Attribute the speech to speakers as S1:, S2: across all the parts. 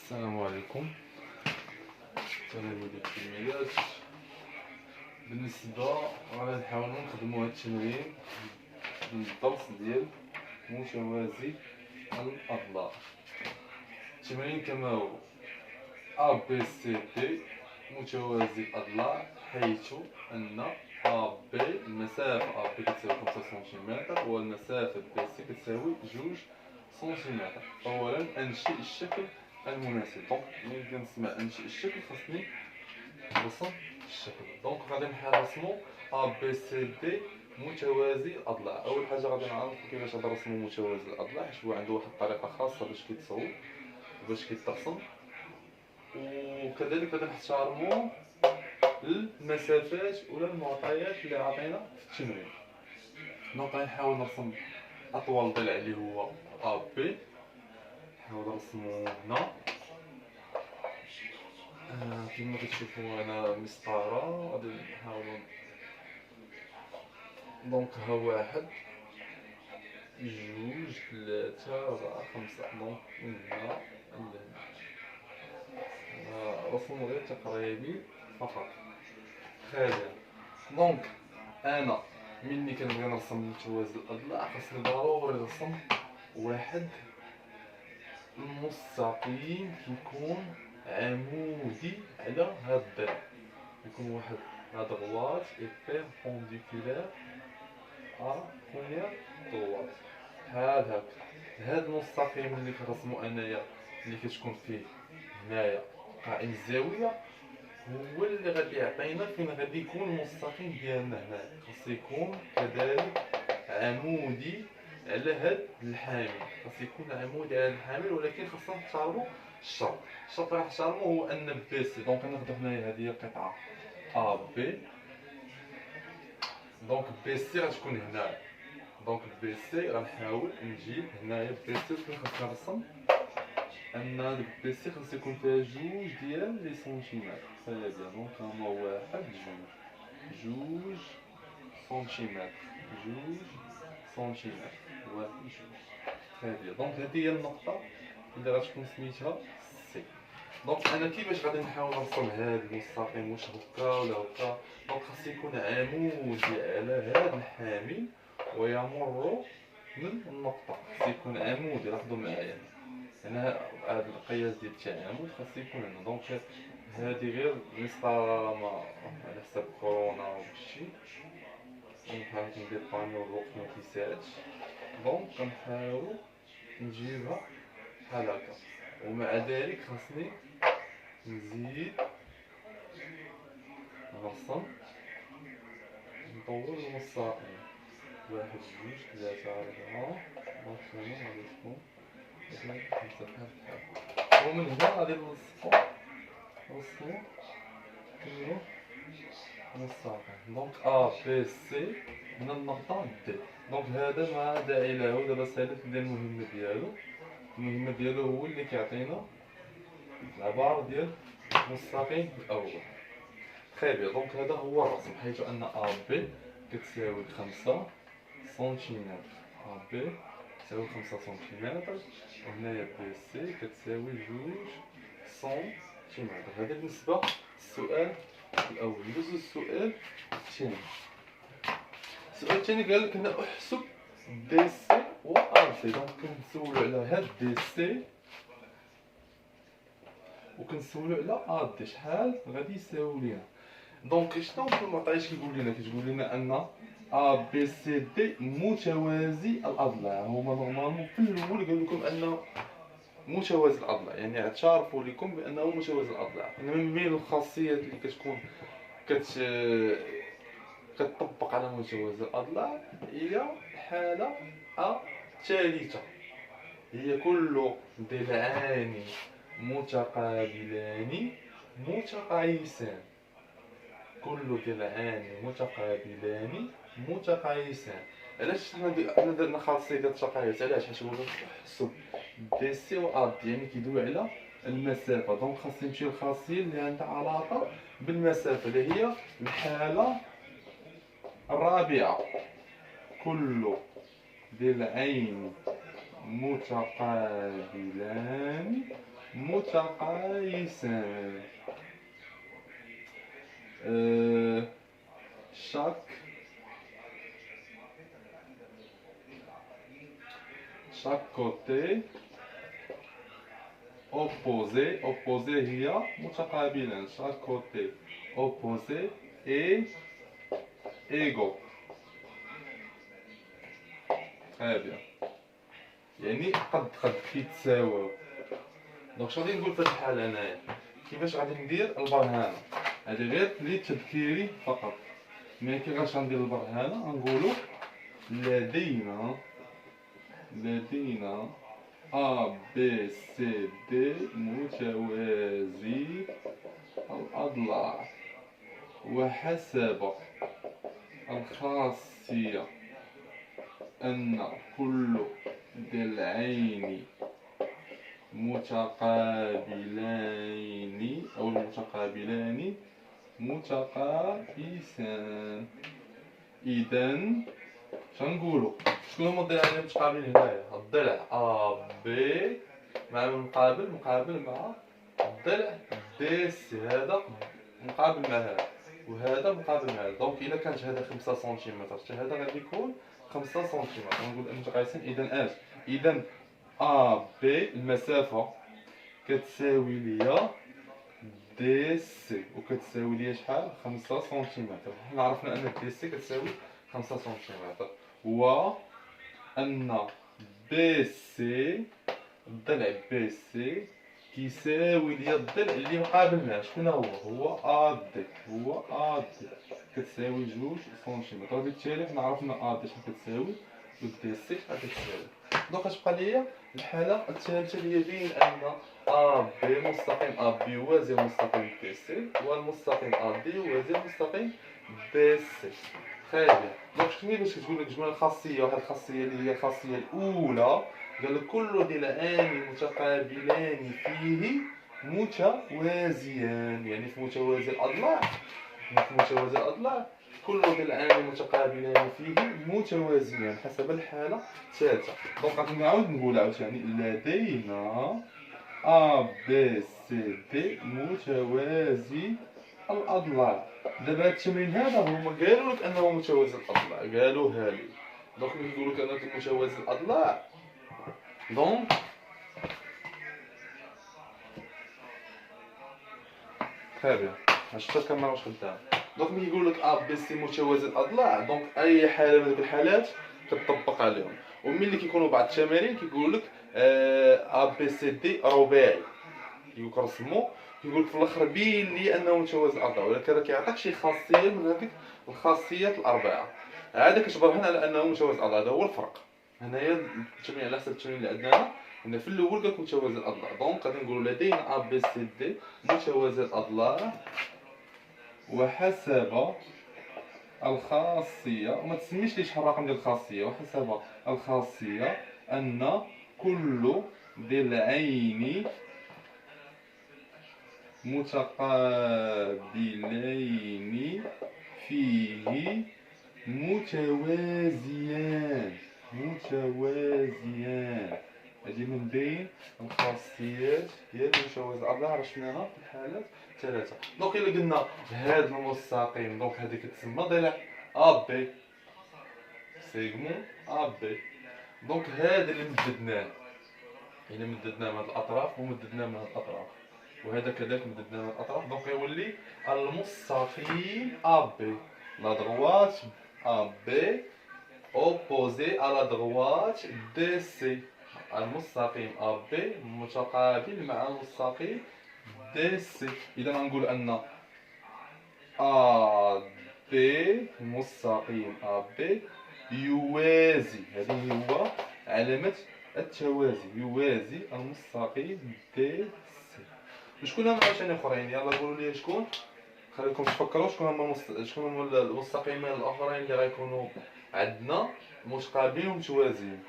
S1: السلام عليكم. تلاميذ الكيميائيات، بالنسبة غادي نحاولو نخدمو هاد التمرين للدرس ديال متوازي الأضلاع. التمرين كما هو: A B C D متوازي الأضلاع، حيث أن A B المسافة A B كتساوي 5 سنتيمتر والمسافة B C كتساوي 2 سنتيمتر. أولا أنشئ الشكل المناسب. دونك ملي كنسمع أنشئ الشكل خاصني نرسم الشكل. دونك غادي نرسمو A B C D متوازي الأضلاع. أول حاجة غادي نعرفو كيفاش غادي نرسمو متوازي الأضلاع، حيت هو عنده واحد الطريقة خاصة باش كيتصور باش كيترسم. وكذلك غادي نحترمو المسافات ولا المعطيات اللي عطينا في التمرين. دونك غنحاول نرسم أطول ضلع اللي هو A B. نحاول نرسمو هنا كما كتشوفوا هنا مسطرة. غادي نحاولو دونك ها 1 2 3 4 5. دونك من هنا لهنا رسم غير تقريبي فقط. خالي. دونك انا ملي كنبغي نرسم متوازي الأضلاع خاصني ضروري نرسم واحد المستقيم كيكون عمودي على هاد الضلع. يكون واحد لا droite et perpendiculaire à première droite بحال هكا. هاد المستقيم اللي كنرسمو انايا اللي كتكون فيه هنايا قائم الزاوية هو اللي غادي يعطينا فين غادي يكون المستقيم ديالنا. هنا خاص يكون كذلك عمودي على هاد الحامل، خاص يكون عمودي على الحامل، ولكن خاصنا نحترمو الشرط اللي غنحترمو هو ان بي سي. دونك ناخدو هنايا هادي هي القطعة A B. دونك بي سي غتكون هنا. دونك بي سي غنحاول نجيب هنايا بي سي. فين خاصني نرسم ان بي سي خاص يكون فيها 2 ديال لي سنتيمتر. فهي دونك هما 1 2 سنتيمتر 2 سنتيمتر 1 2. هادي دونك هادي هي النقطة اللي غتكون سميتها سي. دونك انا كيفاش غادي نحاول نرسم هاد المستقيم؟ واش هكا ولا هكا؟ دونك خاص يكون عمودي على هاد الحامل ويمر من النقطة. خاص يكون عمودي. لاحظوا معايا هنا هاد القياس ديال التعامد خاص يكون هنا. دونك هادي غير مسطرة ما على حساب كورونا وهادشي. نحاول ندير بانيو الوقت مكيسالش. دونك كنحاولو نجيبها بحال هكا. ومع ذلك خاصني نزيد نرسم نطول المستقيم 1 2 3 4. دونك هنا غادي تكون 5 بحال. ومن هنا غادي نلصقو كله مستقيم. دونك A B C هنا النقطة D. دونك هذا ما داعي له. دابا سالت ندير المهمة ديالو. المهمة ديالو هو اللي كيعطينا العبارة ديال المستقيم الأول. خير بيان. دونك هذا هو الرسم، حيث أن A B كتساوي 5 سنتيمتر. A B كتساوي 5 سنتيمتر، وهنايا B C كتساوي 2 سنتيمتر. هذا بالنسبة للسؤال الأول. ندوزو للسؤال الثاني. السؤال الثاني قال لك هنا احسب دي سي و ار سي. دونك كنسولو على هاد دي سي وكنسولو على ار دي شحال غادي يساوي لينا. دونك شنو هو المعطيات كيقول لنا؟ كتقول لنا ان ا بي سي دي متوازي الاضلاع. هما نورمالمون في الاول قال لكم انه متوازي الاضلاع، يعني اعترفوا لكم بانه متوازي الاضلاع. من بين الخاصيات اللي كتكون كتطبق على متوازي الاضلاع هي الحاله الثالثه، هي كل ضلعان متقابلان متقايسان. كل ضلعان متقابلان متقايسان. علاش حنا درنا خاصيه ديال التقايس؟ علاش؟ حيت هو كيحسب دي سي و ار دي، يعني كيدوي على المسافه. دونك خاص نمشي للخاصيه اللي عندها علاقه بالمسافه، اللي هي الحاله الرابعه. كل ضلعين متقابلان متقايسان. chaque côté opposé هي متقابلان. chaque côté opposé et égaux. très bien. يعني قد كيتساواو. دونك شنو غادي نقول في هاد الحالة انايا؟ كيفاش غادي ندير البرهانة؟ هادي غير للتذكيري فقط. ملي كيفاش غندير البرهانة؟ غنقولو لدينا A B C D متوازي الأضلاع، وحسب الخاصية أن كل ضلعين متقابلين أو المتقابلان متقايسان. إذن شنقولو؟ شكون هما الضلعين المتقابلين هنايا؟ الضلع A B مع المقابل مع الضلع D C. هذا مقابل مع هذا وهذا مقابل مع هذا. دونك إلا كانت هذا 5 سنتيمتر حتى هذا غادي يكون 5 سنتيمتر. نقول المتقايسين. إذا إذا A B المسافة كتساوي ليا دي سي وكتساوي ليا شحال؟ 5 سنتيمتر. حنا عرفنا أن دي سي كتساوي 5 سنتيمتر، و أن بي سي الضلع بي سي كيساوي ليا الضلع اللي مقابل معاه. شكون هو ا دي كتساوي 2 سنتيمتر. وبالتالي حنا عرفنا ا دي شحال كتساوي و دي سي شحال كتساوي. دونك غتبقى ليا الحالة الثالثة اللي هي بين أن A B مستقيم A B يوازي المستقيم B C، والمستقيم A D يوازي المستقيم B C. très bien. دونك شنو باش كتقول لك جملة خاصية؟ واحد الخاصية اللي هي الخاصية الأولى، قال لك كل ضلعان متقابلان فيه متوازيان. يعني في متوازي الأضلاع، كل ضلعان متقابلان فيه متوازيان حسب الحالة الثالثة. دونك غادي نعاود نقول عاوتاني لدينا A B C D متوازي الأضلاع. دابا هاد التمرين هذا هما قالوا لك أنه متوازي الأضلاع، قالوها لي. دونك ملي يقولوا لك أنه متوازي الأضلاع، دونك très bien. شفت الكاميرا واش خدام. دونك ملي يقول لك A B C متوازي الأضلاع، دونك أي حالة من هذوك الحالات كتطبق عليهم. وملي كيكونوا بعض التمارين كيقول لك A B C D رباعي، كيقولك رسمو، كيقولك في الاخر بين لي انه متوازي الأضلاع، ولكن راه كيعطيك شي خاصيه من هذيك الخاصيات الاربعه. هذا كتبرهن على انه متوازي الأضلاع. هذا هو الفرق. هنايا التمرين على حسب التمرين اللي عندنا ان في الاول قالك متوازي الأضلاع. دونك غادي نقولوا لدينا A B C D متوازي الأضلاع وحسب الخاصيه، وما تسميش لي شحال الرقم ديال الخاصيه، وحسب الخاصيه ان كل ضلعين متقابلين فيه متوازيان. هذه من بين الخاصيات ديال المتوازي الأضلاع، رسمناها في الحالات ثلاثة. دونك إلا قلنا هذا المستقيم، دونك هذه كتسمى ضلع A B، سيغمون A B. دونك هذا اللي مددناه، إلا مددناه من هاد الأطراف ومددناه من هاد الأطراف، وهذا كذلك مددناه من الأطراف، دونك يولي المستقيم A B. لا droite A B opposé à la droite DC. المستقيم A B متقابل مع المستقيم DC. إذا غنقول أن A B المستقيم A B يوازي، هذه هو علامة التوازي، يوازي المستقيم DC. شكون هما عاوتاني اخرين؟ يلا قولوا لي شكون، خليكم تفكروا شكون هما المستقيمين الاخرين اللي غيكونوا عندنا متقابلين ومتوازيين.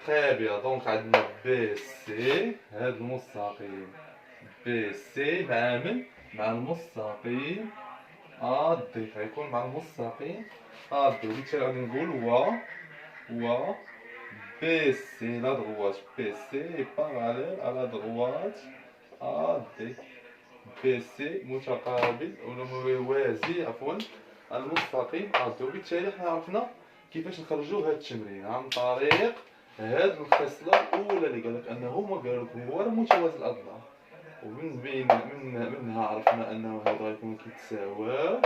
S1: très bien. دونك عندنا بي سي، هذا المستقيم بي سي مع من؟ مع المستقيم ا دي، غيكون مع المستقيم ا دي. وبالتالي غادي نقول و baisser la droite, baisser et parallèle à la droite A D. baisser متقابل ولا موازي عفوا المستقيم A D. وبالتالي حنا عرفنا كيفاش نخرجوا هذا التمرين عن طريق هاد الخصلة الأولى اللي قالك أنه ما قالك هو متوازي الأضلاع. ومن بين منها عرفنا أنه هذا غيكون كيتساوى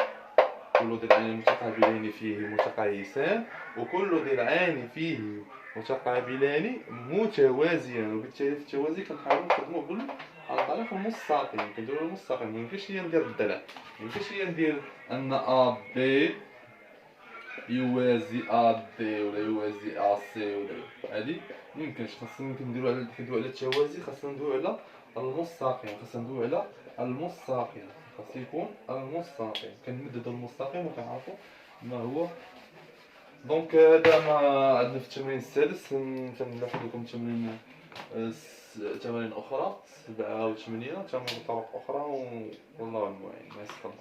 S1: كل ضلعين متقابلين فيه متقايسان وكل ضلعين فيه متقابلان متوازيان. وبالتالي في التوازي كنحاولو نخدمو على طريق المستقيم. كنديرو المستقيم ميمكنش ليا ندير الضلع، ميمكنش ليا ندير أن أ بي يوازي أ دي ولا يوازي أ سي ولا هادي ميمكنش. خاصنا كندويو على التوازي، خاصنا ندويو على المستقيم، خاصنا ندويو على المستقيم، خاص يكون المستقيم. كنمددو المستقيم وكنعرفو ما هو. دونك هذا ما عندنا في التمرين السادس. تنلاحظ لكم تمارين أخرى 7 و 8 تمارين طرق أخرى والله المعين. ما يسخر.